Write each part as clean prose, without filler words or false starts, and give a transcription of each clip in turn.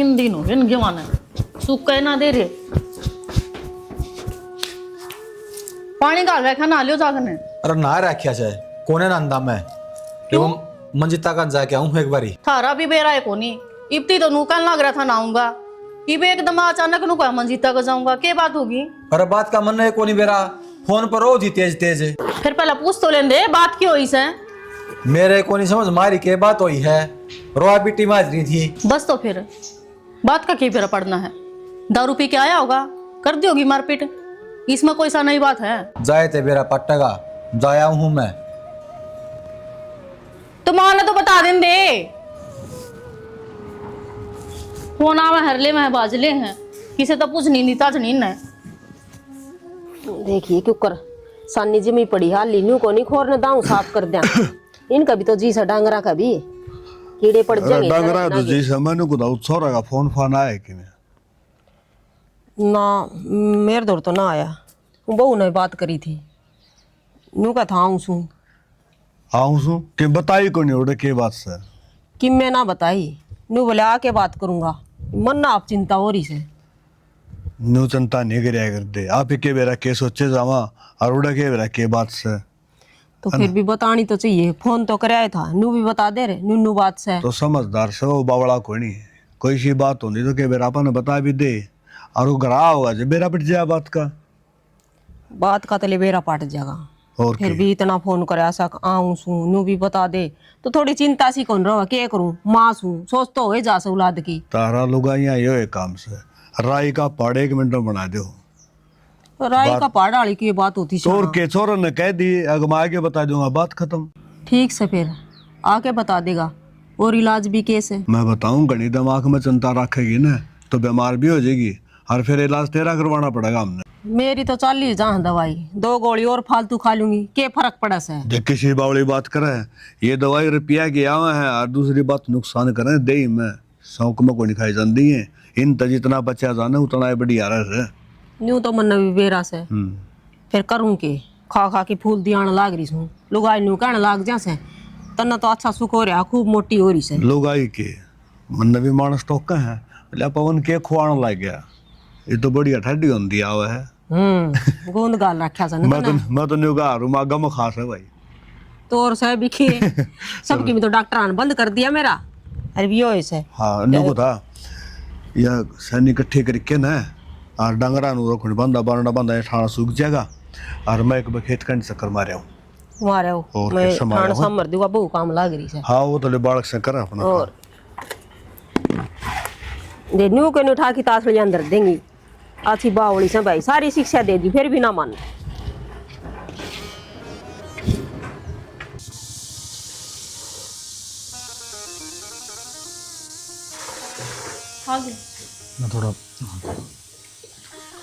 तीन दिन हो गए इनके माने सूखा ना दे रहे। पानी डाल रखा ना लियो जागने। अरे ना रखिया चाहे कोने नंदा मैं क्यों? मंजिता का जाके आऊं एक बारी। थारा भी बेरा है कोनी इब्ती तो नूकल लग रहा था ना आऊंगा इब एकदम अचानक नु कहा मंजिता को जाऊंगा के बात होगी। अरे बात का मन है कोनी बेरा फोन पर रोज ही तेज तेज फिर पहला पूछ तो लेंदे बात क्यों हुई से। मेरे कोनी समझ मारी के बात हुई है रोआ पिटी माजरी थी बस तो फिर बात का क्या फेरा पड़ना है। दारू पी के आया होगा कर दी होगी मारपीट इसमें कोई सा नई बात है। जाए थे बेरा पट्टेगा जाया हूं मैं तो मां ने तो बता दें दे फोना में हरले में बाजले हैं किसे तो पूछ नहीं ताज नहीं न। देखिए क्यों कर सानी जी में पड़ी हाल लीनू को नहीं खोर न दाऊं साफ कर दिया इनका भी तो जी सा डांगरा का भी कीड़े पड़ जाएंगे डांगरा तो जी सा मैंने को दाऊ छोरा का फोन आया कि ना मेरे दौर तो ना आया बहू ने बात करी थी नू का था आऊं सू कि बताई को नहीं उड़े के बात से कि मैं ना बताई नू बोले आके बात करूंगा मन ना आप चिंता हो रही से न्यू चिंता नहीं करिया करते आप ही के बेरा के सोचे जावा और उड़े के बेरा के बात से तो फिर भी बतानी तो चाहिए फोन तो कराया था नू भी बता दे रहे नू बात से तो समझदार से वो बावड़ा को नहीं कोई सी बात होती तो के बेरा अपन बता भी दे और वो गरा होगा जब बेरा पिट जाए बात का तले बेरा पाट जाएगा और फिर भी इतना फोन करे सक आऊं सू नू भी बता दे तो थोड़ी चिंता सी कौन रहा क्या करूं मां सू सोच तो हो जा से औलाद की तारा लुगा यहाँ यो एक काम से राई का पहाड़ 1 मिनट में बना दो राई का पहाड़ वाली की बात होती चोर के चोर ने कह दी अगमा के बता दूंगा बात खत्म ठीक से फिर आके बता देगा और इलाज भी कैसे मैं बताऊं घनी दिमाग में चिंता रखेगी ना तो बीमार भी हो जाएगी और फिर इलाज तेरा करवाना पड़ेगा हमने मेरी तो चल ही जहाँ दवाई 2 गोली और फालतू खा लूंगी क्या फर्क पड़ा से देख किसी बावली बात करे ये दवाई रुपया की आवा है और दूसरी बात नुकसान करे दे में शौक में को नहीं खाई जाती है इन तो जितना बचा जाने उतना ही बढ़िया रहे यूं तो मन भी बेरा से फिर करूं के खा खा के फूल दियान लाग रही हूँ लुगाई नू कहने लाग जा से तना तो अच्छा सुख हो रहा खूब मोटी हो रही से लोग आई के मन भी मानस टोका है बोले पवन के खुआन लग गया ये तो बढ़िया ठंडी होती आवा है गूंद गाल रखा से मैं तो न्यू गा रूमा गम खास है भाई तोर से भी खे सबकी भी तो डॉक्टर ने बंद कर दिया मेरा अरे भी हो से हाँ न्यू को था या सैनी इकट्ठे करके ना और डंगरा नु रखने बंदा ये ठाणा सूख जाएगा और मैं एक खेत कंड चक्कर मारे हूँ मारे हो मैं ठाण समर दूंगा बहु काम लाग रही से हाँ वो तो ले बालक से कर अपना और दे न्यू के न्यू उठा की तासली अंदर देंगी अच्छी बावली से भाई सारी शिक्षा दे दी फिर भी ना मान मैं थोड़ा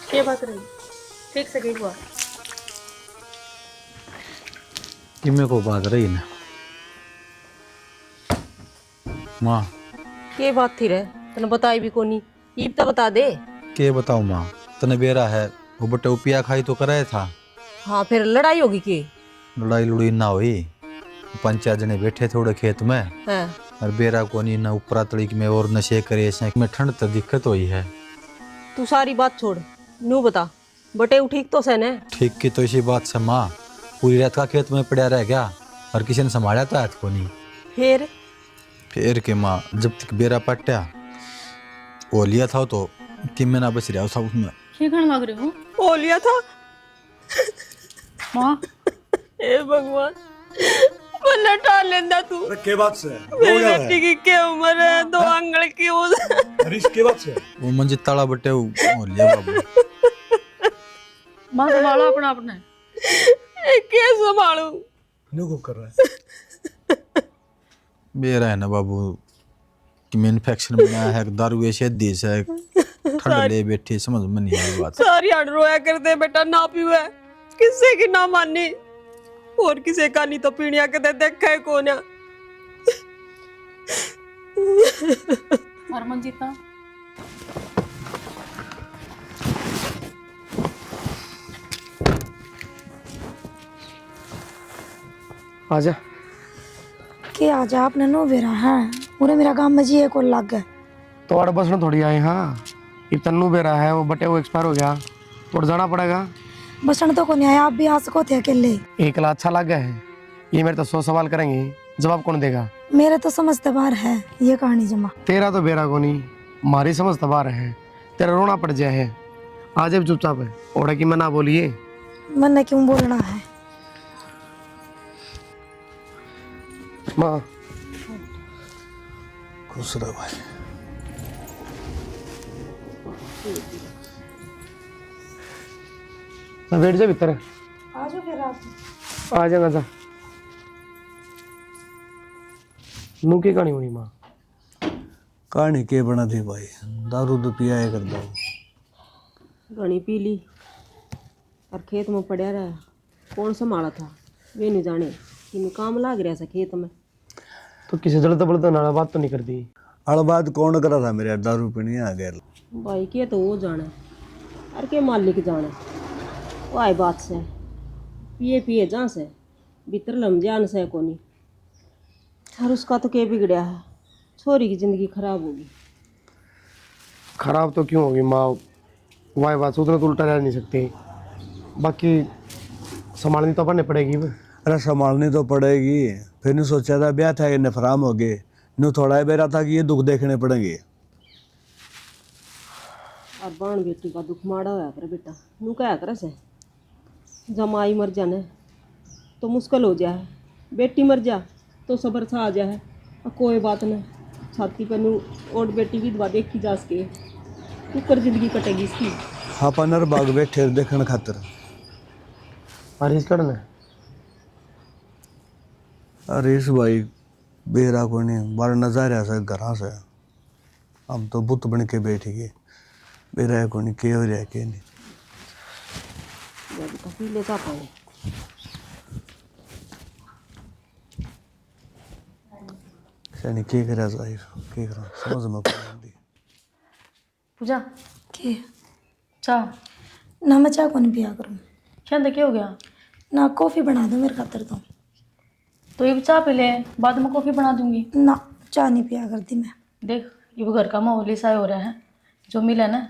क्या बात रही ठीक से एक बार कि मेरे को बात रही ना माँ के बात थी रे तने बताई भी कोनी ये तो बता दे के बताऊं माँ तने बेरा है वो बटे उपिया खाई तो कराया था हाँ फिर लड़ाई होगी की लड़ाई लुड़ी ना हुई 5 जने बैठे थोड़े खेत में है और बेरा को नहीं ना ऊपरा तड़ीक में और नशे करे ऐसे में ठंड तो दिक्कत हुई है। तू सारी बात छोड़ नू बता बटे ठीक तो से ने ठीक की तो इसी बात से माँ पूरी रात का खेत में पड़ा रह गया और किसी ने संभाला तो हाथ को नहीं फिर के माँ जब तक बेरा पट्टा वो लिया था तो 3 महीना बच रहा था उसमें क्या लग रहे हो ओ लिया था माँ हे भगवान बन्ना टाल लेंदा तू के बात से मेरी बेटी की क्या उम्र है 2 आंगल की हरीश के बात से वो मंजित ताला बटे वो लिया बाबू माँ संभालो अपना अपने क्या संभालूं न्यू को कर रहा है बेरा है ना बाबू कि में इन्फेक्शन बना है दारू ऐसे देश है ठंड ले बैठी समझ में नहीं आई बात सारी हट रोया करते बेटा ना पीवे किससे की ना मानी और किसे का नहीं तो पीणिया के देखा है कौन है हरमनजीता आजा के आजा आपने नो बेरा है पूरे मेरा काम में जी को लग गए तो और बस में थोड़ी आए। हाँ ये तन्नू बेरा है वो बटे वो एक्सपायर हो गया तो जाना पड़ेगा। बसण तो को नहीं आया, आप भी आ सको थे अकेले। एकला अच्छा लग गया है। ये मेरे तो 100 सवाल करेंगे, जवाब कौन देगा? मेरे तो समझते बाहर है ये कहानी जमा। तेरा तो बेरा को नहीं, मारी समझ तबार है। तेरा रोना पड़ जाए है। आज अब चुपचाप है ओढ़े की मैं ना बोलिए। मन ने क्यों बोलना है? माँ खुश रहो भाई। मैं बैठ जा भीतर। आ जाओ फिर आप। आ जाएगा जा। नू की कहानी हुई माँ? कहानी के बना थी भाई, दारू तो पिया है कर दो। घनी पी ली और खेत में पड़ा रहा। कौन संभाला था वे नहीं जाने कि काम लाग रहा था खेत में। तो किसी जल्द बड़ता नाला बात तो नहीं करती। अड़ बात कौन करा था मेरे, दारू पीनी आ गया। भाई के तो वो जाने और के मालिक जाने। वो आई बात से पिए पिए जहाँ से भीतर लम जान से कोनी। और उसका तो के बिगड़ा है, छोरी की जिंदगी खराब होगी। खराब तो क्यों होगी माँ, वाह बात उतना तो उल्टा रह नहीं सकती। बाकी संभालनी तो अपने पड़ेगी। अरे संभालनी तो पड़ेगी। फिर नहीं सोचा था ब्याह था ये नफराम हो गए, नो थोड़ा बेरा था कि ये दुख देखने पड़ेंगे। और बाण बेटी का दुख माड़ा होया कर बेटा। नू क्या कर से जमाई मर जाने तो मुश्किल हो जाए, बेटी मर जा तो सबर सा आ जाए। और कोई बात नहीं, छाती पर नू और बेटी विधवा देखी जा सके ऊपर जिंदगी कटेगी इसकी। हाँ पनर बाग बैठे देखने खातिर। हरीश करना अरे इस भाई बेरा को नहीं बार नजारा से घर से हम तो बुत बन के बैठ गए। बेरा को नहीं के हो रहा के नहीं। तो पी लेता पानी। सैनी के करा जाहिर के करा समझ में नहीं। पूजा के चाह ना मैं चाह को नहीं पिया करूँ। क्या क्या हो गया? ना कॉफी बना दो मेरे खातर तो ये चाह पी ले, बाद में कॉफ़ी बना दूंगी। ना चाह नहीं पिया करती मैं। देख ये वो घर का माहौल ऐसा हो रहा है, जो मिले ना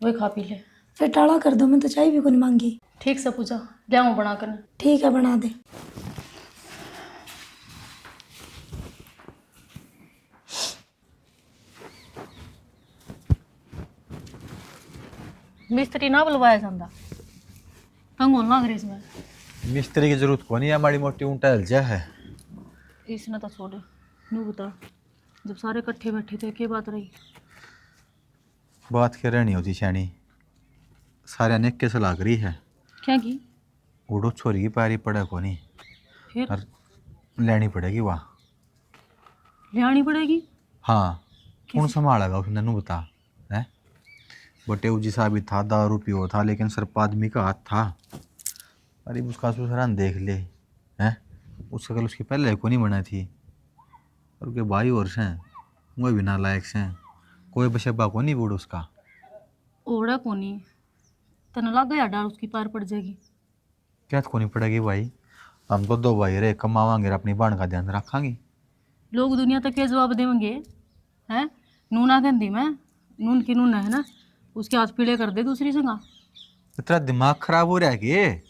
वही खा पी ले। फिर टाला कर दो, मैं तो चाय भी को नहीं मांगी। ठीक से पूजा ले मैं बना कर। ठीक है बना दे। मिस्त्री ना बुलवाया जाता, तंग होना अगर इसमें। मिस्त्री की जरूरत को नहीं है, हमारी मोटी ऊँटा हल जा है। इसने तो छोड़ नू बता, जब सारे इकट्ठे बैठे थे क्या बात रही? बात क्या रहनी होती शैनी, सारे ने के सलाह करी है। क्या की? उड़ो छोरी की पैरी पड़े को नहीं फिर और लेनी पड़ेगी वहाँ। ले पड़ेगी? हाँ कौन संभालेगा उसने नू बता है। बटे उजी सा भी था, दारू पियो था, लेकिन सिर्फ आदमी का हाथ था। अरे उसका सुसरान देख ले हैं, उसका कल उसकी पहले को नहीं बना थी। और उसके भाई और से वो भी नालायक से, कोई बशब्बा को नहीं बूढ़ उसका। ओड़ा कोनी तना लग गया डर उसकी पार पड़ जाएगी। क्या को नहीं पड़ेगी भाई, हम तो दो भाई रे, कमावांगे अपनी बाण का ध्यान रखांगे। लोग दुनिया तक के जवाब देंगे हैं। नूना गंदी में नून की नून है ना, उसके हाथ पीले कर दे दूसरी जगह। तेरा दिमाग खराब हो रहा है कि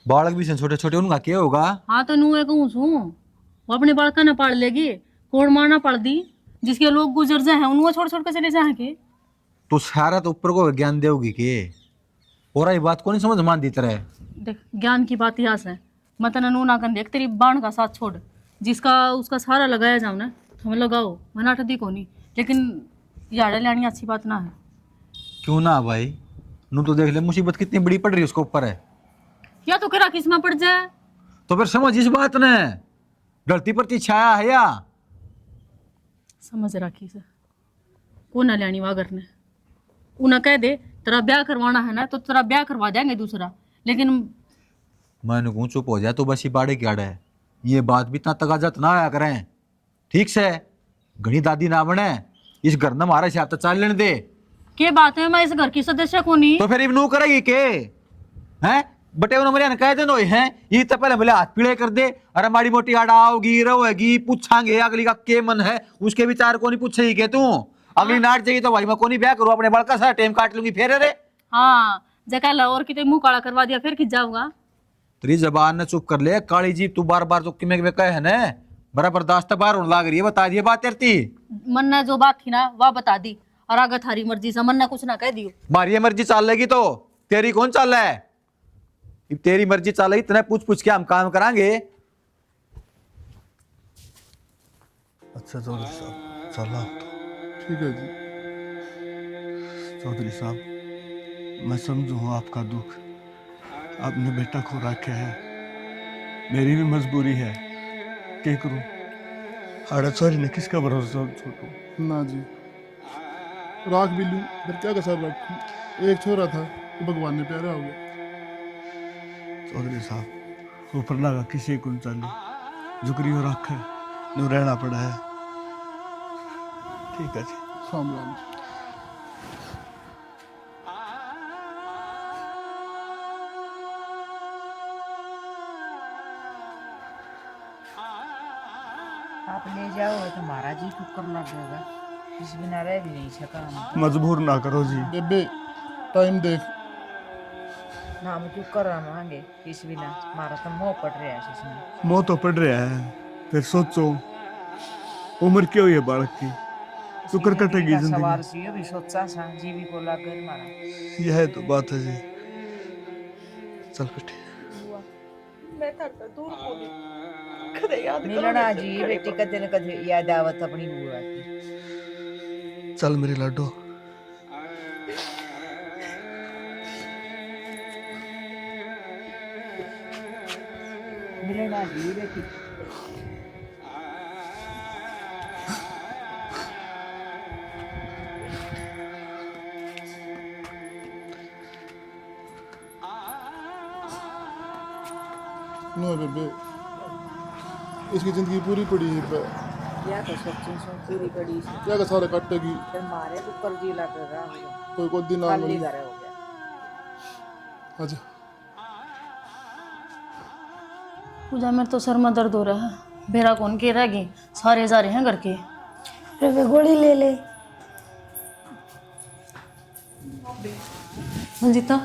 बालक भी छोटे छोटे, उनका क्या होगा? हाँ तो नू कहूँ छू वो अपने बालका ना पाड़ लेगी, कोड़ मारना पड़ दी। जिसके लोग गुजर जाए हैं उनको छोड़ छोड़ के चले जाए के। तो सारा तो ऊपर को ज्ञान देगी के, और ये बात को नहीं समझ मान दी तरह। देख ज्ञान की बात यहाँ से मत नू ना कर देख, तेरी बाण का साथ छोड़। जिसका उसका सहारा लगाया जाओ ना तो हमें लगाओ, मना दी को नहीं। लेकिन याड़ा लानी अच्छी बात ना है। क्यों ना भाई, नू तो देख ले मुसीबत कितनी बड़ी पड़ रही है उसके ऊपर है। या तो करा किस में पड़ जाए तो फिर समझ इस बात ने, गलती पर छाया है या समझ रखी से को ना लानी वागर ने। उन्हें कह दे तेरा ब्याह करवाना है ना तो तेरा ब्याह करवा देंगे दूसरा। लेकिन मैंने कहूँ चुप हो जाए तो बस ही बाड़े क्या है। ये बात भी इतना तगाजत ना आया करें, ठीक से घनी दादी ना बने। इस घर ने हमारे से तो चाल लेने दे। क्या बात है, मैं इस घर की सदस्य को नहीं। तो फिर इब्नू करेगी के हैं? बटे उन्होंने कह देनो है ये तो पहले भले हाथ पीड़े कर दे। अरे माड़ी मोटी आड़ा आओगी रहोगी, पूछांगे अगली का के मन है, उसके विचार को नहीं पूछेगी के तू। अगली नाट जाएगी तो भाई मैं कोनी ब्याह करूँ अपने बड़का सा टाइम काट लूंगी फिर रे। हाँ जगह ला और कितने मुंह काला करवा दिया फिर खिंच जाऊंगा। तेरी जबान ने चुप कर ले काली जी, तू बार बार तो किमे कहे है ना बराबर दाश्त बार होने लाग रही है, बता दिए बात तेरती। मन ने जो बात थी ना वह बता दी और आगे थारी मर्जी से मन ने कुछ ना कह दियो। मारी मर्जी चाल लेगी तो तेरी कौन चाल रहा है? तेरी मर्जी चाल रही इतना पूछ पूछ के हम काम करांगे। अच्छा चौधरी साहब चला ठीक है जी। चौधरी साहब मैं समझू हूँ आपका दुख, आपने बेटा खो रखा है, मेरी भी मजबूरी है, क्या करूँ? अरे सॉरी ने किसका भरोसा छोटू? ना जी राख भी लूँ फिर क्या कसर रखूँ, एक छोरा था तो भगवान ने प्यारा हो गया। चौधरी साहब ऊपर लगा किसी को चली झुकरी हो रखा है, नो रहना पड़ा है। ठीक है जी। राम राम। आप ले जाओगे तो हमारा जी ठुकर लग जाएगा, इस बिना रह भी नहीं सका हम। मजबूर ना करो जी। बेबे टाइम देख। ना हम क्यों कर रहे इस बिना, हमारा तो मोह पड़ रहा है इसमें। मोह तो पड़ रहा है, फिर सोचो उम्र क्या हुई है बालक की, शुक्र कटेगी सवाल जिंदगी। सी भी सोचा सा जीवी को लग गया हमारा। यह तो बात है जी। चल बेटे मैं थकता दूर होगी कदे याद करो मिलना जी बेटी कदे न कदे याद आवत अपनी बुआ की। चल मेरी लाडो। मिलना जी बेटी। नो बेबे इसकी जिंदगी पूरी पड़ी है पे, क्या तो सच्ची सो पूरी पड़ी सी, क्या का सारे काटेगी, फिर मारे ऊपर जी लग रहा होगा, कोई को दिन खाली आने घर हो गया। अच्छा। पूजा मेरे तो सर में दर्द हो रहा है, बेरा कौन के रह गए सारे जा रहे हैं घर के। अरे वे गोली ले ले। मंजिता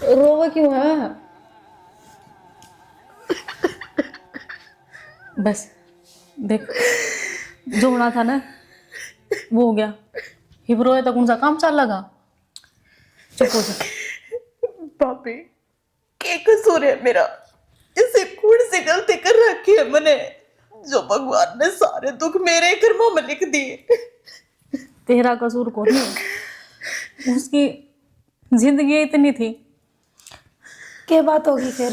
रोवा क्यों है? बस देख जो होना था ना वो हो गया, हिब्रो है तो कौन सा काम चल लगा। चुप हो जा। पापी के कसूर है मेरा, इसे कौन सी गलती कर रखी है मैंने जो भगवान ने सारे दुख मेरे कर्मों में लिख दिए। तेरा कसूर कौन है, उसकी जिंदगी इतनी थी। क्या बात होगी फिर,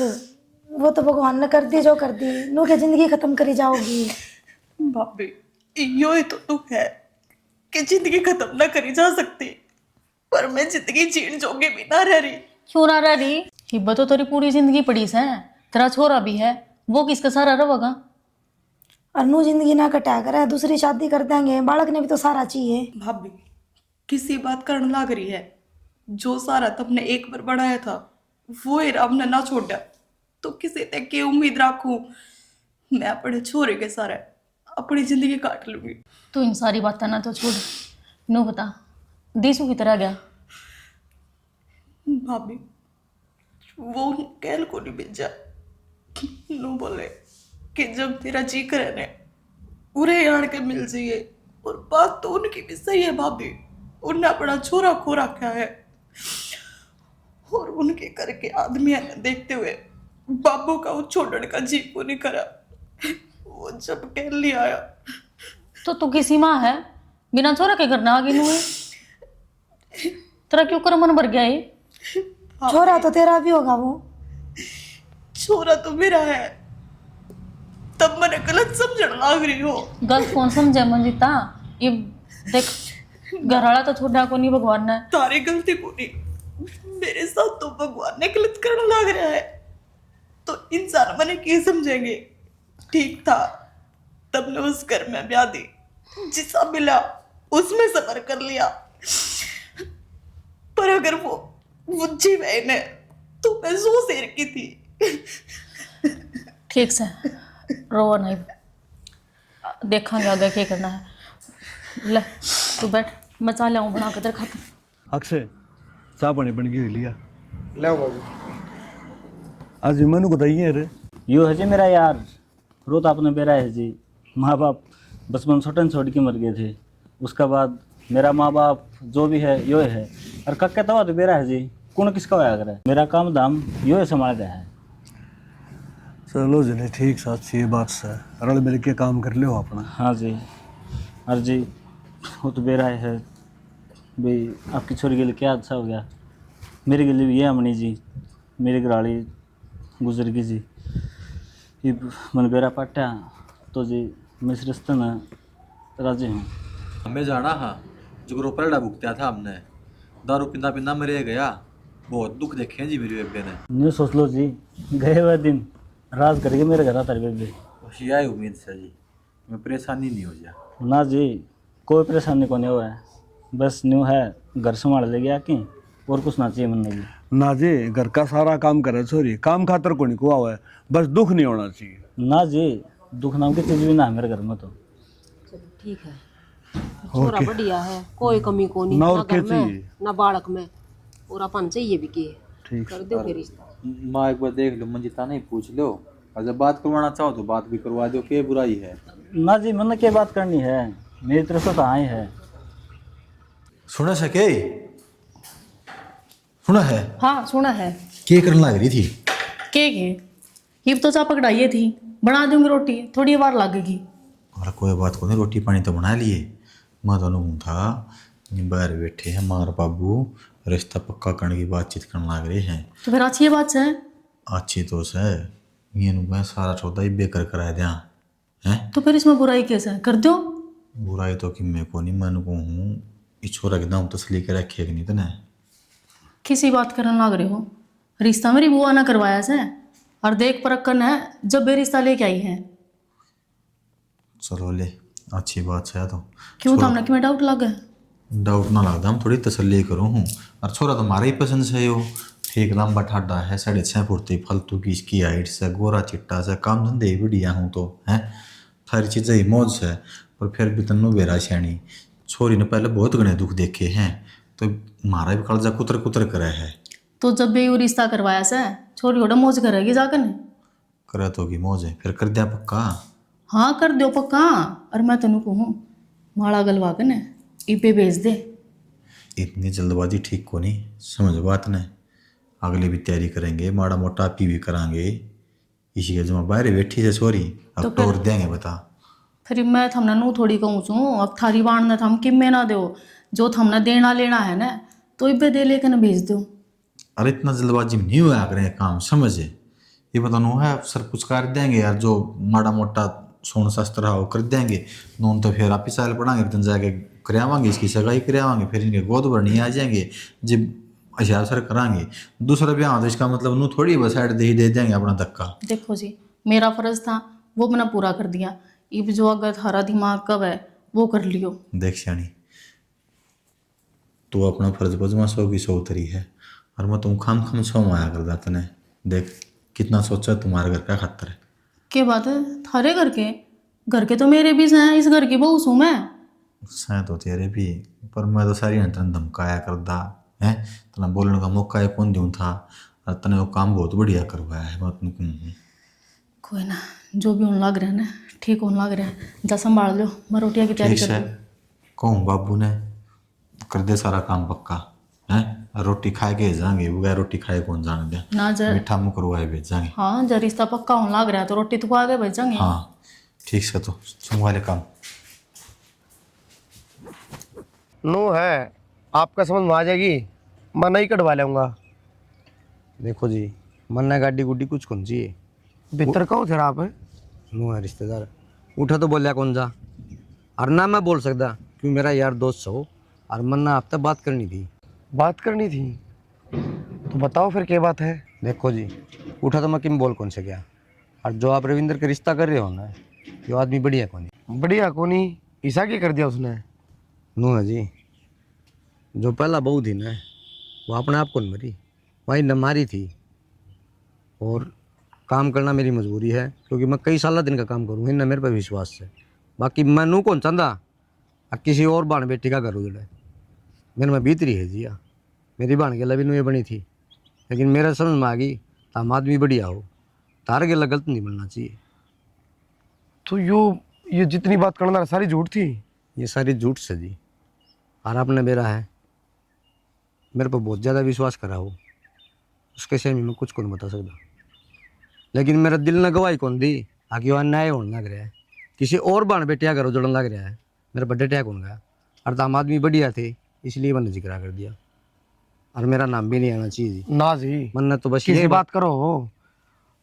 वो तो भगवान ने कर दी जो कर दी, नू के जिंदगी खत्म करी जाओगी। भाभी यो ही तो दुख है कि जिंदगी खत्म ना करी जा सकती, पर मैं जिंदगी जीण जोगे भी ना रह रही। क्यों ना रह रही? हिब्बा तो तेरी पूरी जिंदगी पड़ी है, तेरा छोरा भी है, वो किसका सहारा रहेगा? और नू जिंदगी ना कटा कर दूसरी शादी कर देंगे, बालक ने भी तो सारा चाहिए। भाभी किसी बात करने लग रही है, जो सारा तुमने एक बार बढ़ाया था वो ही रब ने ना छोड़ा तो किसी तक की उम्मीद रखूं? मैं अपने छोरे के सारे अपनी जिंदगी काट लूंगी। तू इन सारी बातें ना तो छोड़, नो बता देसू की तरह गया। भाभी वो कैल को नहीं भेजा, नो बोले कि जब तेरा जी करे ने उरे आड़ के मिल जाइए, और बात तो उनकी भी सही है भाभी, उन्हें अपना छोरा खो रखा है और उनके करके आदमी ने देखते हुए बाबू का वो छोड़ने का जी को नहीं करा। वो जब कह लिया आया तो तू किसी माँ है, बिना छोरा के करना आगे नू है, तेरा क्यों कर मन भर गया है? छोरा तो तेरा भी होगा वो। छोरा तो मेरा है, तब मैंने गलत समझने लग रही हो। गलत कौन समझे मंजिता, ये देख घर वाला तो छोड़ा को नहीं भगवान ने। तारी गलती को नहीं, मेरे साथ तो भगवान ने गलत करने लग रहा है, तो इंसान मैंने क्या समझेंगे। ठीक था तब ने उस घर में ब्याह दी, जिसा मिला उसमें सफर कर लिया, पर अगर वो जीवे ने तो मैं सो शेर की थी। ठीक से रोवा नहीं, देखेंगे आगे क्या करना है। ले तू बैठ, मैं चाह लाऊं बना के तेरे खातिर। अक्षय चाह पानी बन गई लिया ले बाबू। आज मैंने बताइए रे यो है जी मेरा यार, रोत आपने बेरा है जी। माँ बाप बचपन छोटे छोड़ के मर गए थे, उसका बाद मेरा माँ बाप जो भी है यो है, और कक्के तवा तो बेरा है जी, कौन किसका होया करे, मेरा काम धाम यो है संभाल रहा है। चलो जने ठीक साथ से ये बात से रल मिल के काम कर लो अपना। हाँ जी, और जी वो तो बेरा है भाई, आपकी छोरी के लिए क्या अच्छा हो गया, मेरे के लिए भी ये अमनी जी, मेरी घराली गुजर गई जी, ये मन बेरा पाटा तो जी मैं इस रिश्ते में राजी हूँ। हमें जाना हाँ जो पलड़ा भुगता था हमने, दारू पिंदा पिंदा मरे गया, बहुत दुख देखे हैं जी मेरी बेबे ने। नहीं सोच लो जी, गए हुए दिन राज करके मेरे घर आता बेबे। यही उम्मीद से जी, मैं परेशानी नहीं हो जा। ना जी कोई परेशानी को नहीं हुआ है, बस न्यू है घर संभाल ले गया कि और कुछ ना चाहिए मन लगी। ना जी घर का सारा काम करे छोरी, काम खातर को नहीं कुआ हुआ है, बस दुख नहीं होना चाहिए। ना जी दुख नाम की चीज भी ना है मेरे घर में तो। चलो ठीक है, छोरा बढ़िया है, कोई कमी को नहीं, ना ना और क्या घर में चाहिए? ना बालक में, और अपन चाहिए भी के ठीक कर दो फिर रिश्ता। माँ एक बार देख लो, मंजिता नहीं पूछ लो, और जब बात करवाना चाहो तो बात भी करवा दो, क्या बुराई है। ना जी मन क्या बात करनी है, मेरी तरफ से तो हाँ ही है। सुना सके, सुना है हाँ सुना है। क्या करने लग रही थी? केक है, ये तो चा पकड़ाइए थी, बना दूंगी रोटी, थोड़ी बार लगेगी। और कोई बात को नहीं, रोटी पानी तो बना लिए। मैं दोनों हूँ था बाहर बैठे हैं, मार बाबू रिश्ता पक्का करने की बातचीत करने लग रहे हैं। तो फिर अच्छी बात है। अच्छी तो से ये मैं सारा सौदा ही बेकर करा दिया हैं। तो फिर इसमें बुराई कैसे है, कर दो। बुराई तो कि मैं को नहीं, मैं को हूँ इस छोरा के दाम तसली के रखे कि नहीं तो ना। किसी बात करने लग रहे हो, रिश्ता मेरी बुआ ने करवाया से, और देख परख करना है जब बे रिश्ता लेके आई है। चलो ले अच्छी बात है। तो क्यों था कि मैं डाउट लग गया? डाउट ना लगता, हम थोड़ी तसल्ली करूँ हूँ। और छोरा तो हमारा ही पसंद से हो, ठीक लंबा ठाडा है, 6.5 फुट फालतू की इसकी हाइट से, गोरा चिट्टा से, काम धंधे बढ़िया हूँ तो है, सारी चीज़ें ही मौज से। पर फिर भी तन्नू बेरा सियाणी छोरी ने पहले बहुत घने दुख देखे हैं, तो हमारा भी कलजा कुतर कुतर करे है। तो जब बे वो रिश्ता करवाया से, छोरी ओडा मौज करेगी जाकर ने। करे तो की मौज है, फिर कर दिया पक्का। हाँ कर दो पक्का, और मैं तेन कहूँ माड़ा गलवा के ने इपे भेज दे। इतनी जल्दबाजी ठीक को नहीं, समझ बात ने, अगले भी तैयारी करेंगे, माड़ा मोटा आपी भी करांगे, इसी के जमा बाहर बैठी से छोरी अब तो तोड़ देंगे बता। फिर मैं थमने नू थोड़ी कहूँ छूँ, अब थारी बाण ने थम किम में ना दो, जो थमने देना लेना है ना तो इपे दे लेके न भेज दो। अरे इतना जल्दबाजी में नहीं हुआ करें काम, समझे, ये पता नहीं है सर कुछ कर देंगे यार, जो माड़ा मोटा सोन शस्त्र है वो कर देंगे, नून तो फिर आप ही साल पढ़ाएंगे, फिर जाके करावांगे, इसकी सगाई करावांगे, फिर इनके गोद भरनी आ जाएंगे, जब अच्छा सर कराएंगे दूसरा ब्याह, तो इसका मतलब नू थोड़ी बस साइड दे देंगे अपना धक्का। देखो जी मेरा फर्ज था वो मैंने पूरा कर दिया, अब जो अगर थारा दिमाग कब है वो कर लियो। देख श्याणी तू अपना फर्ज बजमा 100 की 100 उतरी है, और मैं तुम खाम खाम सौ माया कर दाता ने, देख कितना सोचा तुम्हारे घर का खतर है। क्या बात है, थारे घर के तो मेरे भी हैं, इस घर की बहू हूँ मैं। सह तो तेरे भी, पर मैं तो सारी तन धमकाया करदा है, तना बोलने का मौका है कौन दूँ था, और तने वो काम बहुत बढ़िया करवाया है। बात नहीं कोई ना, जो भी होने लग रहा है ना ठीक होने लग रहा है, जा संभाल लो, मैं रोटियाँ की तैयारी ठीक कर है, दूँ। कहूँ बाबू ने कर दे सारा काम पक्का है, रोटी खाए के जाएंगे, बगैर रोटी खाए कौन जाने दे, ना जा मीठा मुँह करवाए भेजाएंगे। हाँ जब रिश्ता पक्का होने लग रहा है तो रोटी तो आगे भेजेंगे। हाँ ठीक से, तो संभाले काम। नो है आपका समझ में आ जाएगी, मैं नहीं कटवा लूँगा। देखो जी मन गाड़ी गुड्डी कुछ कौन चाहिए, भीतर कहो थे आप है नो है रिश्तेदार, उठा तो बोलिया कौन जा, और ना मैं बोल सकता क्यों मेरा यार दोस्त हो, और मन ना आपसे बात करनी थी। बात करनी थी तो बताओ फिर क्या बात है। देखो जी उठा तो मैं किम बोल कौन से गया, और जो आप रविंद्र के रिश्ता कर रहे हो ना, ये आदमी बढ़िया कौन, बढ़िया कोनी ईसा की कर दिया उसने। नो है जी, जो पहला बहू थी ना वो अपने आप कौन मरी, वही न मारी थी, और काम करना मेरी मजबूरी है, क्योंकि मैं कई साल दिन का काम करूँगी ना, मेरे पे विश्वास है। बाकी मैं नू कौन चाहता और किसी और बाण बेटी का घर उजड़े। मेरे में भीतरी है जिया, मेरी बाण के लबी नुए बनी थी, लेकिन मेरा समझ में आ गई ताम आदमी बढ़िया हो, तार के लिए गलत नहीं बनना चाहिए। तो ये जितनी बात करना सारी झूठ थी? ये सारी झूठ से जी। और आपने मेरा है मेरे पर बहुत ज़्यादा विश्वास करा हो, उसके से मैं कुछ को नहीं बता सकता, लेकिन मेरा दिल ने गवाही कौन दी आगे वो अन्याय होने लग रहा है, किसी और बाण बेटिया घर उजड़ने लग रहा है। मेरे बर्थडे अटैक हो गया और दाम आदमी बढ़िया थे, इसलिए मैंने जिक्र कर दिया, और मेरा नाम भी नहीं आना चाहिए जी। ना जी, मन तो बस किसी ये बात करो हो,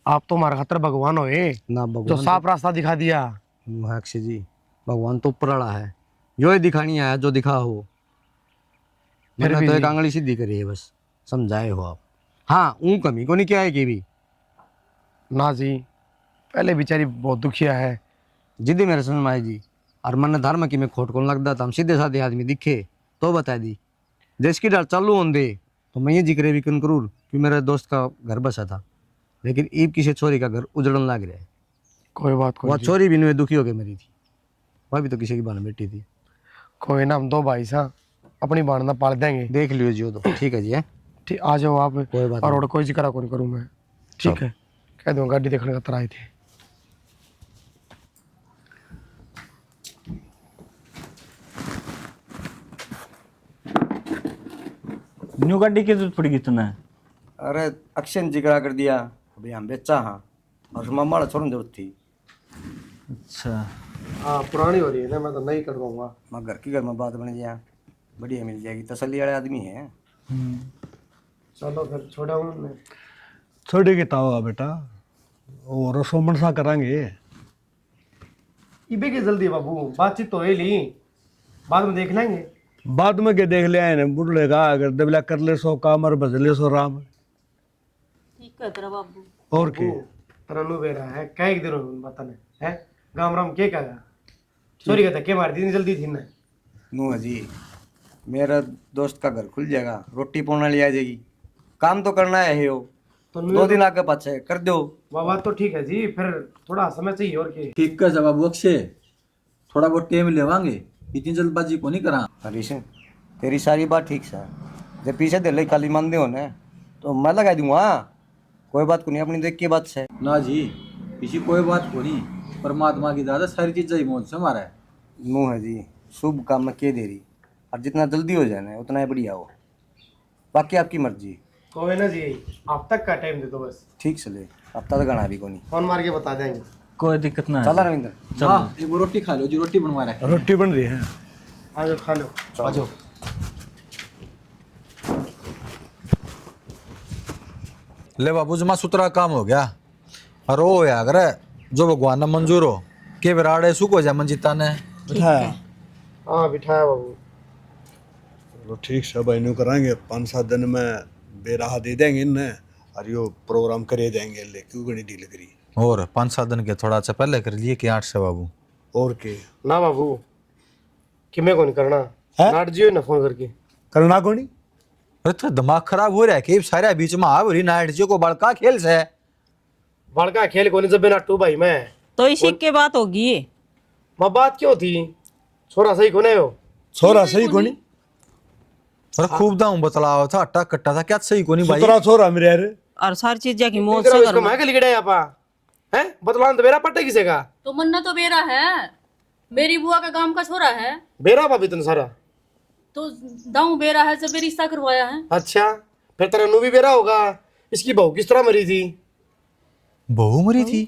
आप तो हमारा खतर भगवान हो ना, जो भगवान साफ रास्ता दिखा दिया। अक्षय जी, भगवान तो ऊपर वाला है, जो ही दिखानी है जो दिखा हो। फिर मैंने भी तो एक जी। आंगली सीधी करी है, बस समझाए हो आप। हाँ, ऊँ कमी को नहीं क्या है कि भी ना जी, पहले बेचारी बहुत दुखिया है। जिद्दी मेरे समझ में आई जी, और मन धर्म की मैं खोट कौन लगता था, हम सीधे साधे आदमी दिखे तो बता दी। देश की डर चालू होने दे तो मैं ये जिक्र भी क्यों करूँ कि मेरे दोस्त का घर बसा था, लेकिन ईब किसी छोरी का घर उजड़न लग रहा है। कोई बात वह कोई छोरी भी नहीं दुखी होकर मरी थी, वह भी तो किसी की बान बेटी थी। कोई ना, हम दो भाई सा अपनी बाणना पाल देंगे। देख लियो जी, वो तो ठीक है जी। है ठीक, आ जाओ आप। कोई बात और कोई जिक्र कौन करूँ मैं, ठीक है, कह दूँ गाड़ी देखने का तरह आए थे। न्यू गाड़ी की जरूरत पड़ेगी तुम्हें? अरे अक्षय ने जिक्र कर दिया, अभी हम बेचा हाँ, और मामा वाला छोड़ने जरूरत थी। अच्छा, हाँ पुरानी हो रही है ना, मैं तो नहीं करवाऊंगा। मैं घर की घर में बात बन जाए, बढ़िया मिल जाएगी, तसल्ली वाले आदमी है। चलो फिर छोड़ा हूँ। छोटे किता होगा बेटा, और सोमन सा करांगे। इबे की जल्दी बाबू, बातचीत तो है ली, बाद में देख लेंगे। बाद में के देख ले आए ने बुढ़ले का, अगर दबला कर ले सो काम और भजले सो राम। ठीक है तेरा बाबू। और के तरनु बेरा है, कई दिन बताने है, गाम राम के कहा चोरी का धक्के मार दी जल्दी थी ना। नू है जी, मेरा दोस्त का घर खुल जाएगा, रोटी पौना ले आ जाएगी, काम तो करना है हो, तो 2 दिन आगे पाछे कर दो। वह बात तो ठीक है जी, फिर थोड़ा समय चाहिए और के। ठीक है जवाब अक्षय, थोड़ा बहुत टाइम लेवांगे, इतनी जल्दबाजी को नहीं करा। हरीश तेरी सारी बात ठीक है, जब पीछे दे ले खाली मान दे हो ना तो मैं लगा दूंगा, कोई बात को नहीं, अपनी देख के बात है ना जी, किसी कोई बात को नहीं, परमात्मा की दादा सारी चीजें ही मौज से हमारा है। नू है जी, शुभ काम में के देरी, और जितना जल्दी हो जाना है उतना ही बढ़िया हो, बाकी आपकी मर्जी। कोई ना जी, आप तक का टाइम दे दो बस, ठीक से ले, हफ्ता तो गणा भी को नहीं, फोन मार के बता देंगे। कोई दिक्कत ना है। चला रविंद्र। हाँ, एक वो रोटी खा लो जी, रोटी बनवा रहा है। रोटी बन रही है। आ जाओ खा लो। आ जाओ। ले बाबू जमा सुतरा काम हो गया, और वो होया अगर जो भगवान ने मंजूर हो के विराड़े सुख हो जाए मंजिता ने। बिठाया? हाँ बिठाया बाबू। चलो ठीक है भाई, न्यू कराएंगे, 5-7 दिन में बेराह दे देंगे इन्हें, और यो प्रोग्राम करे देंगे, ले क्यों गणी डील करी। और 5-7 दिन के थोड़ा सा पहले कर लिए कि 8 से बाबू। और के ना बाबू, कि मैं को नहीं करना है? नाट जियो ना फोन करके। करना को नहीं? अरे तो दिमाग खराब हो रहा है कि सारे बीच में आ रही नाइट जो को बड़का खेल से बड़का खेल को नहीं, जब बिना टू भाई मैं तो इसी के बात होगी। माँ बात क्यों थी, छोरा सही को नहीं हो। छोरा सही को नहीं? अरे खूब दाम बतलावा था, अट्टा कट्टा था, क्या सही को नहीं भाई। सुतरा छोरा मेरे यार, और सारी चीजें की मौज इसको से करो। मैं के लिगड़े आपा हैं, बतलान तो मेरा पट्टा किसे का। तो मन्ना तो बेरा है, मेरी बुआ का गांव का छोरा है, बेरा भाभी तुम सारा। तो दाऊ बेरा है, जब रिश्ता करवाया है। अच्छा, फिर तेरा नू भी बेरा होगा। इसकी बहू किस तरह मरी थी? बहू मरी थी?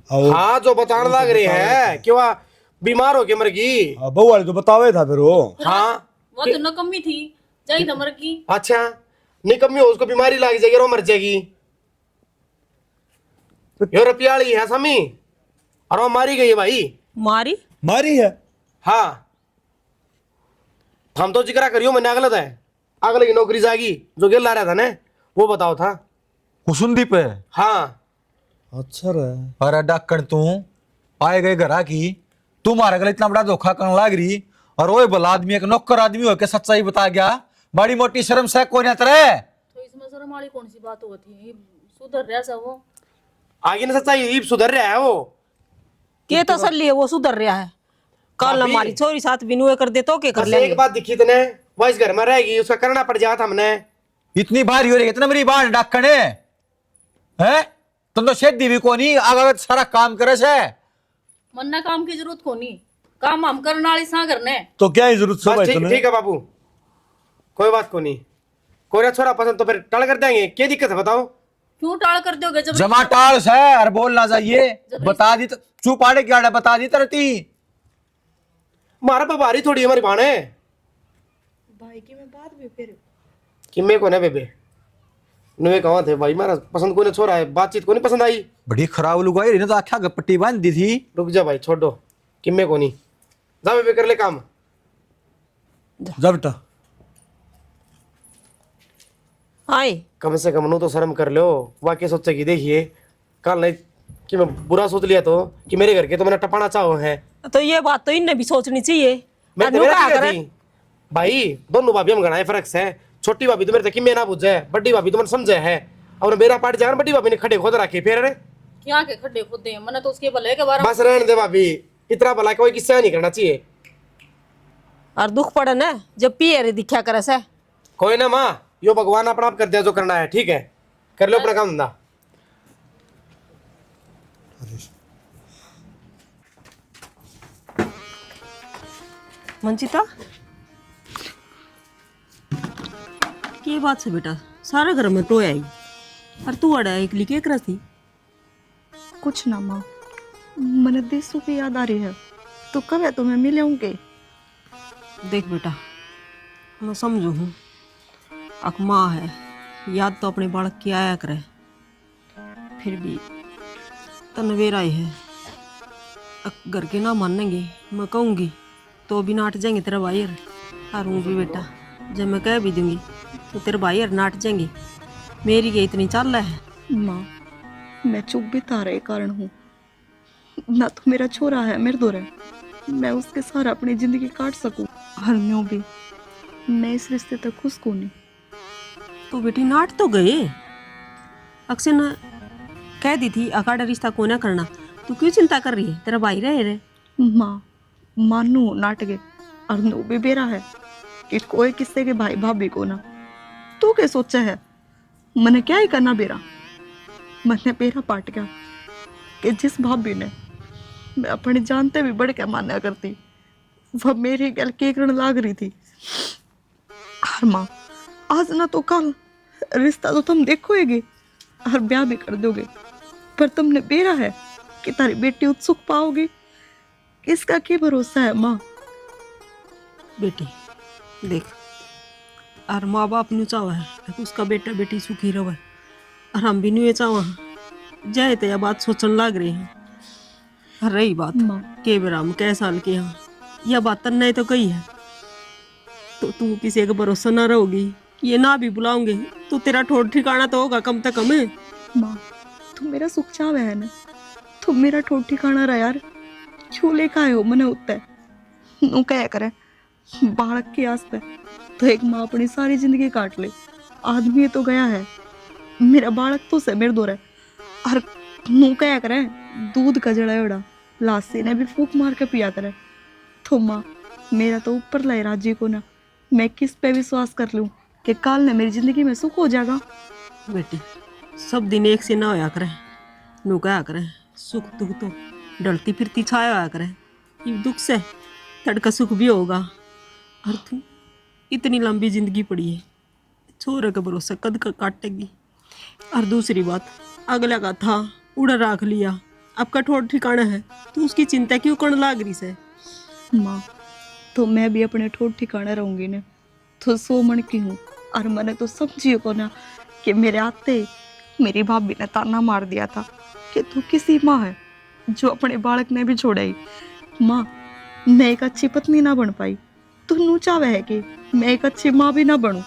हाँ, जो बताने लग रहे हैं कि वह बीमार होके मर गई। बहू वाले तो बतावे था फिर वो। हाँ, वो तो नकम्मी थी, जाई तो मर की। अच्छा, निकम्मी हो, उसको बीमारी लग जाएगी और वो मर जाएगी। यो रपियाली है समी, और वो मारी गई है भाई। मारी मारी है? हाँ, हम तो जिक्र करियो, मैंने अगलत है, अगले की नौकरी जाएगी, जो गिर ला रहा था ना वो बताओ था। कुसुंदी पे? हाँ। अच्छा रहा। अरे डक्कन तू आए गए घरा की, तू मारे गले इतना बड़ा धोखा करने लग रही, और वो भला आदमी एक नौकर आदमी होके सच्चाई बता गया, बड़ी मोटी शर्म से कोई ना तरह। तो इसमें शर्म वाली कौन सी बात होती, सुधर रहा सा वो। आगे ना सच्चाई सुधर रहा है वो। के तसल्ली है वो सुधर रहा है? कल हमारी छोरी साथ बिनुए कर दे तो के कर बस लेंगे। एक बात दिखी तने, वो इस घर में रहेगी, उसका करना पड़ जाता हमने। इतनी बार हो रही इतना मेरी बात डाकने है। तुम तो शेदी भी कोनी आगे सारा काम करे से। मन्ना काम की जरूरत कोनी, काम हम करने वाली सा करने। तो क्या ही जरूरत बस ठीक है बाबू, कोई बात को नहीं। कोई छोरा पसंद तो फिर टल कर देंगे, क्या दिक्कत है बताओ? क्यों टाल कर दोगे? जब जमा टाल से और बोलना चाहिए, बता दी तो चुप आड़े क्या बता दी तरती। मारा बबारी थोड़ी हमारी भाने भाई की मैं बात भी फिर कि मैं को ना बेबे नुए कहाँ थे भाई, मारा पसंद को नहीं छोरा है, बातचीत को नहीं पसंद आई। बड़ी खराब लुगाई रही ना, तो आख्या पट्टी बांध दी थी। रुक जा भाई, छोड़ दो कि मैं को नहीं। जा बेबे कर ले काम। जा बेटा। आए कम से कम नु तो शर्म कर लो। वाकई सोचेगी देखिए कल नहीं कि मैं बुरा सोच लिया तो कि मेरे घर के तो मैंने टपाना चाहो है। तो ये बात तो इनने भी सोचनी चाहिए। मैं अनु तो क्या मेरा करे? थी भाई, दोनों भाभी हम गणाए फर्क है। छोटी भाभी तो मेरे तक मैं ना बुझे, बड़ी भाभी तो मैंने समझे है। और मेरा पार्ट जाकर बड़ी भाभी ने खड़े खोद रखे फिर अरे क्या के खड्डे खुदे हैं, मैंने तो उसके भले के बारे में। बस रहने दे भाभी, इतना भला कोई किस्सा नहीं करना चाहिए। और दुख पड़े ना जब पियर दिखा करे से। कोई ना माँ, यो भगवान अपना आप कर दिया जो करना है, ठीक है कर लो अपना काम धंधा। मंचिता की बात से बेटा, सारा घर में टोया आई और तू अड़ा एक लिखे कर थी। कुछ ना माँ, मैंने देशों की याद आ रही है, तो कब है तुम्हें मिले होंगे। देख बेटा, मैं समझू हूँ अक माँ है, याद तो अपने बालक की आया करे, फिर भी तनवेरा ही है। अक घर के ना मानेंगे, मैं कहूँगी तो भी नाट जाएंगे तेरा भाई और हूँ भी बेटा, जब मैं कह भी दूंगी तो तेरे भाई और नाट जाएंगे। मेरी के इतनी चाल है। माँ, मैं चुप भी तारे कारण हूँ ना, तो मेरा छोरा है मेरे दो है, मैं उसके सारा अपनी जिंदगी काट सकूं। हर न्यों भी मैं इस रिश्ते तक खुश को नहीं। तो बेटी नाट तो गए, अक्सर ना कह दी थी अकाड़ा रिश्ता को ना करना, तू क्यों चिंता कर रही है? तेरा भाई रहे रे। माँ, मानू नाट गए और नो भी बेरा है कि कोई किस्से के भाई भाभी को ना। तू क्या सोचा है मैंने क्या ही करना बेरा? मैंने बेरा पाट गया कि जिस भाभी ने मैं अपने जानते भी बढ़ के मान्या करती, वह मेरी गल केकरण लाग रही थी। और माँ, आज ना तो कल रिश्ता तो तुम देखोगे और ब्याह भी कर दोगे, पर तुमने बेरा है कि तारी बेटी उत्सुक पाओगी। इसका क्या भरोसा है माँ? बेटी देख, और माँ बाप नु चावा है कि उसका बेटा बेटी सुखी रहे, और हम भी नु चावा जाए तो यह बात सोचने लग रही है। और रही बात माँ, के बेरा हम कै साल के यहाँ, यह बात तन नहीं तो कही है, तो तू किसी का भरोसा ना रहोगी। ये ना भी बुलाओगे तो तेरा ठोड़ ठिकाना तो होगा कम से कम। माँ, तुम मेरा सुख चाव है ना, तुम मेरा ठोठ ठिकाना रहा यार। क्यों लेकर आए हो मने उत्ते? नू क्या करे बालक की आस पे तो एक माँ अपनी सारी जिंदगी काट ले। आदमी तो गया है, मेरा बालक तो से मेरे दो रहे, और नू क्या करे दूध का जड़ा उड़ा लासी ने भी फूक मार के पिया करे। तो माँ, मेरा तो ऊपर लाई राजी को ना, मैं किस पे विश्वास कर लूं कि काल ने मेरी जिंदगी में सुख हो जाएगा। बेटी सब दिन एक से ना होया करे, नु क्या करे सुख दुख तो डलती फिरती छाया होया करे। ये दुख से तड़का सुख भी होगा। और तू इतनी लंबी जिंदगी पड़ी है, छोरे का भरोसा कद का काटेगी। और दूसरी बात, अगला का था उड़ा राख लिया, अब कठोर ठिकाना है, तू उसकी चिंता क्यों करने लाग रही से? माँ, तो मैं भी अपने ठोठ ठिकाने रहूंगी ना, तो 100 मन की हूँ। और मैंने तो समझिए को ना कि मेरे आते मेरी भाभी ने ताना मार दिया था कि तू किसी माँ है जो अपने बालक ने भी छोड़ाई। माँ, मैं एक अच्छी पत्नी ना बन पाई, तू नू चाहे है कि मैं एक अच्छी माँ भी ना बनूं।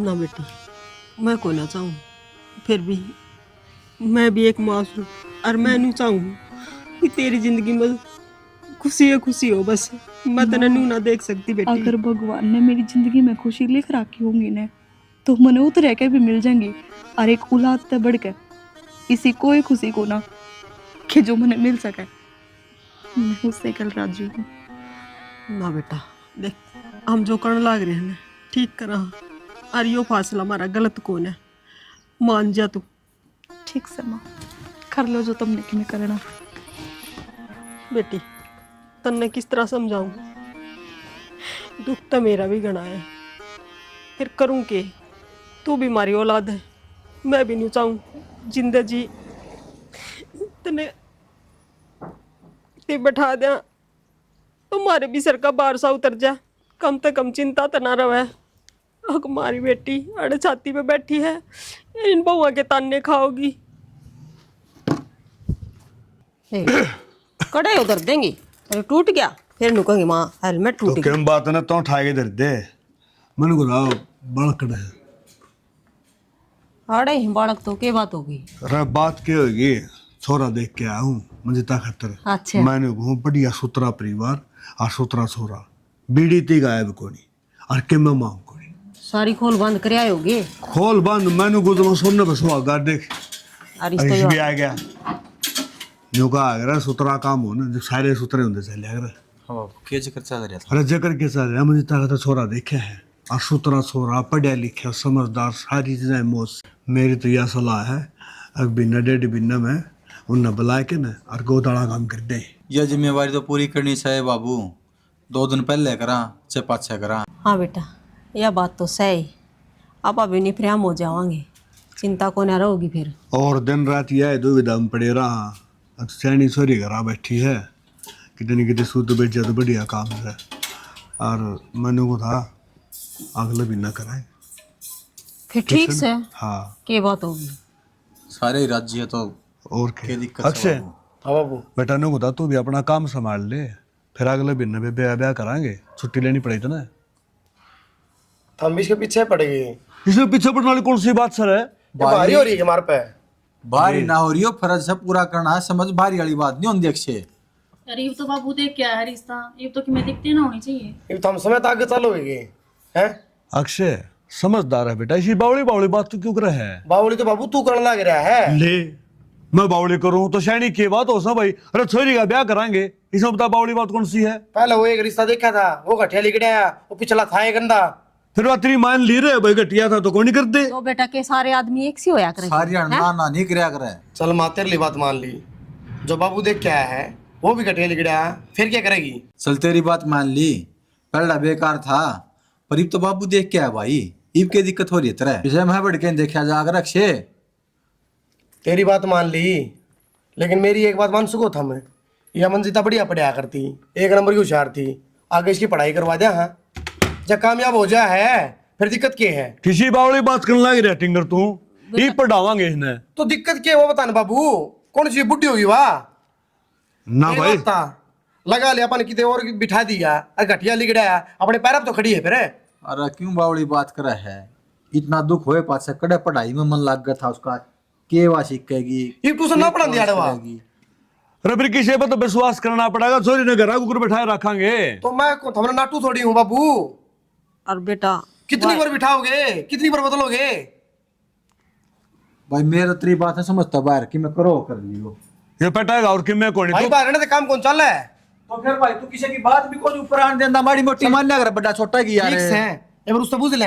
ना बेटी, मैं को ना चाहूँ, फिर भी मैं भी एक माँ हूँ, और मैं नहीं चाहूँ कि तेरी जिंदगी में खुशी हो बस। मैं तेने नू ना देख सकती बेटी। अगर भगवान ने मेरी जिंदगी में खुशी लिख रखी होंगी ने, तो मने उतर के भी मिल जाएंगी, और एक औलाद ते बढ़ के इसी कोई खुशी को ना कि जो मने मिल सके, मैं उससे कल राजी हूँ। ना बेटा देख, हम जो करने लाग रहे हैं ना ठीक करा, और यो फासला हमारा गलत कौन है, मान जा तू। ठीक से माँ, कर लो जो तुमने कि मैं करना। बेटी तन्ने किस तरह समझाऊं, दुख तो मेरा भी घना है, फिर करूं के, तू भी हमारी औलाद है, मैं भी नहीं चाहूं जिंदा जी तने ते बैठा दिया, तुम्हारे भी सर का बार सा उतर जा, कम से कम चिंता तो ना रहे। अब हमारी बेटी अड़े छाती पे बैठी है, इन बहुआ के ताने खाओगी। कड़े उधर देंगी, अरे टूट गया, फिर नु कहेंगी माँ हेलमेट टूट तो गया। क्या बात है ना, तो उठा के धर दे, मैंने को रहा बड़कड़ है। अरे बालक तो क्या बात होगी? अरे बात क्या होगी, छोरा देख के आया हूँ मंजिता खातर। अच्छा। मैंने कहूँ बढ़िया सुतरा परिवार और सुतरा छोरा, बीड़ी ती गायब कोनी और के मैं मांग कोनी, सारी खोल बंद कर आए होगे। खोल बंद, मैंने को तो सोने पे सुहागा देख, और और इस भी आ गया न्यू का अगर सुतरा काम हो ना, जब सारे सुतरे होंगे चले अगर। हाँ क्या जिक्र चल रहा था? अरे जकर के चल रहा, मंजिता खातर छोरा देखे है, और सुतरा छोरा पढ़िया लिखा समझदार, सारी चीजें मोज। मेरी तो यह सलाह है, अब बिना डेढ़ बिना में उन्हें बुला के ना और गोदाड़ा काम कर दे। यह जिम्मेवारी तो पूरी करनी चाहिए बाबू, 2 दिन पहले करा चाहे पाछे करा। हाँ बेटा यह बात तो सही, आप अभी नहीं फ्रेम हो जाओगे, चिंता को ना रहोगी फिर। और दिन रात यह दुविधा में पड़े रहा, अब सैनी सोरी घर बैठी है, कितनी कितनी सूद बैठ जाए तो बढ़िया काम है। और मैंने को था अगले भी ना कराए फिर ठीक से हाँ, क्या बात होगी? सारे राज्य है तो और क्या क्या दिक्कत है अक्षय बाबू? हाँ बाबू, बेटा ने को था तू भी अपना काम संभाल ले, फिर अगले दिन में ब्याह ब्याह कराएंगे, छुट्टी लेनी पड़ेगी तो ना। हम भी इसके पीछे पड़ गए, इसमें पीछे पड़ने वाली कौन सी बात सर है? ये भारी हो रही है हमारे पे। भारी ना हो रही हो, फर्ज से पूरा करना है, समझ भारी वाली बात नहीं होती अक्षय। अरे ये तो बाबू देख क्या है रिश्ता, ये तो कि मैं दिखते ना होनी चाहिए। ये तो हम समय तक आगे चलोगे हैं। अक्षय समझदार है बेटा, इसी बावली बावली बात तू क्यों कर रहा है? बावली तो बाबू तू करने लग रहा है। ले मैं बावली करूं तो शैनी की बात हो सा भाई, अरे छोरी का ब्याह कराएंगे, इसमें बता बावली बात कौन सी है? पहले वो एक रिश्ता देखा था, वो घटिया लिख गया, वो पिछला था ये गंदा। फिर बात तेरी मान ली रहे भाई, घटिया था तो कौन नहीं करते? तो बेटा के सारे आदमी एक सी होया करे। सारी ना ना नहीं कराया करे। चल माँ तेरे लिए बात मान ली, जो बाबू देख के आया है वो भी घटिया लिख गया, फिर क्या करेगी? चल तेरी बात मान ली, पहला बेकार था, पर इब तो बाबू देख के आया भाई, इब क्या दिक्कत हो रही है तेरे? विषय में बढ़ के देखा जा अगर अक्षय। तेरी बात मान ली, लेकिन मेरी एक बात मान सको था मैं, यह मंजिता बढ़िया पढ़ाया करती, 1 नंबर की होशियार थी, आगे इसकी पढ़ाई करवा दिया। हाँ जब कामयाब हो जाए है फिर दिक्कत क्या है? किसी बावली बात करने लगी रहा टिंगर तू, ये पढ़ावांगे इन्हें तो दिक्कत क्या है वो बता ना बाबू, कौन सी बुढ़ी होगी वाह ना ये भाई। बात था, लगा लिया अपन कितने और बिठा दिया, घटिया लिख रहा है, अपने पैर पे तो खड़ी है फिर। अरे क्यों बावड़ी बात करे है, इतना दुख होए पाछे कड़े पढ़ाई में मन लग गया था उसका, केवा सीखेगी, ये ट्यूशन ना पढ़ा दिया वा। अरे फिर किसी पर तो विश्वास करना पड़ेगा, छोरी ने घर कुकर बैठाए रखेंगे तो मैं थमरा नाटू थोड़ी हूँ बाबू। और बेटा कितनी बार बिठाओगे, कितनी बार बदलोगे? भाई मेरा तेरी बात है समझता बाहर कि मैं करो कर लियो, ये पटाएगा और कि मैं कौन भाई बाहर रहने से काम कौन चल रहा है? तो फिर भाई तू किसी की बात भी कोई ऊपर आने देंदा, माड़ी मोटी मान्या कर, बड़ा छोटा की यार ठीक है एक बार उससे पूछ ले,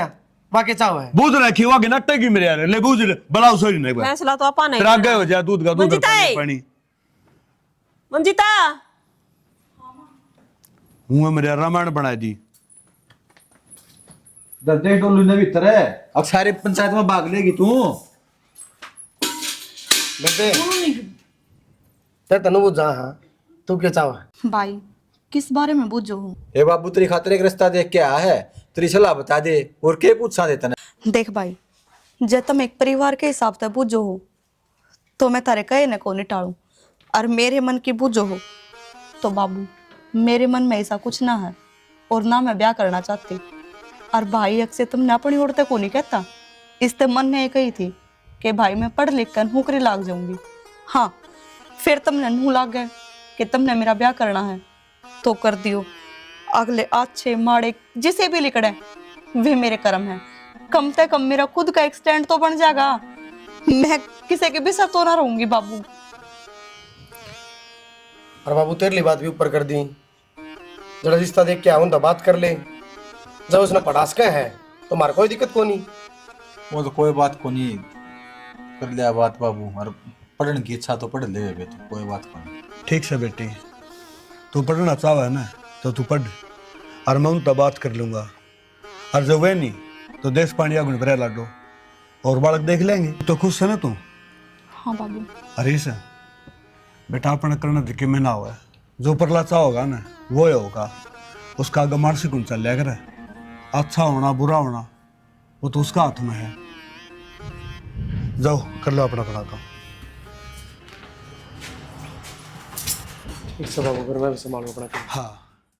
बाकी चाहो है बूझ रखी हुआ कि नट्टे की मेरे यार, ले बूझ ले बड़ाओ सोरी नहीं भाई, फैसला तो अपा नहीं फिर आगे हो जाए दूध का दूध मंजिता है। पानी। मंजिता हूँ मेरे रामायण बनाई दी, दर्दे डोलू ने भीतर है, अब सारे पंचायत में भाग लेगी तू। बेटे ते तनु बुझ जा। हाँ तू क्या चाहो है? भाई किस बारे में बूझो हूँ? ए बाबू तेरी खातिर एक रास्ता देख के आया है, तेरी सलाह बता दे और के पूछा देता ना। देख भाई, जब तुम एक परिवार के हिसाब से बूझो हो तो मैं तारे कहे न को नहीं टालू, और मेरे मन की बूझो हो तो बाबू मेरे मन में ऐसा कुछ ना है, और ना मैं ब्याह करना चाहती। और भाई अक्सर तुमने अपनी औरतें को नहीं कहता, इससे मन में एक ही थी कि भाई मैं पढ़ लिख कर नौकरी लाग जाऊंगी। हाँ फिर तुमने नूह लाग गए कि तुमने मेरा ब्याह करना है तो कर दियो, अगले अच्छे माड़े जिसे भी लिखड़े वे मेरे कर्म है, कम से कम मेरा खुद का एक स्टैंड तो बन जाएगा, मैं किसी के भी साथ तो ना रहूंगी बाबू। और बाबू तेरे लिए बात भी ऊपर कर दी, जरा रिश्ता देख के आऊँ तो बात कर ले। जब उसने पढ़ास के है तो मार कोई दिक्कत को नहीं। वो तो कोई बात को नहीं, कर लिया बात बाबू, और पढ़ने की इच्छा तो पढ़ ले बेटे, कोई बात को नहीं। ठीक से बेटी, तू पढ़ना चाह है ना तो तू पढ़, और मैं उनसे बात कर लूँगा। और जब वे नहीं तो देश पानी आगुन भरे लाडो और बालक देख लेंगे। तो खुश है ना तू? हाँ बाबू। अरे सर बेटा, अपने करना दिखे में ना हुआ, जो परला चाह होगा ना वो ही होगा। उसका आगे मानसिक गुण चल लिया करे, अच्छा होना बुरा होना वो तो उसका हाथ में है। जाओ कर लो अपना अपना काम। ठीक से बाबू, फिर मैं भी संभालूं अपना काम। हाँ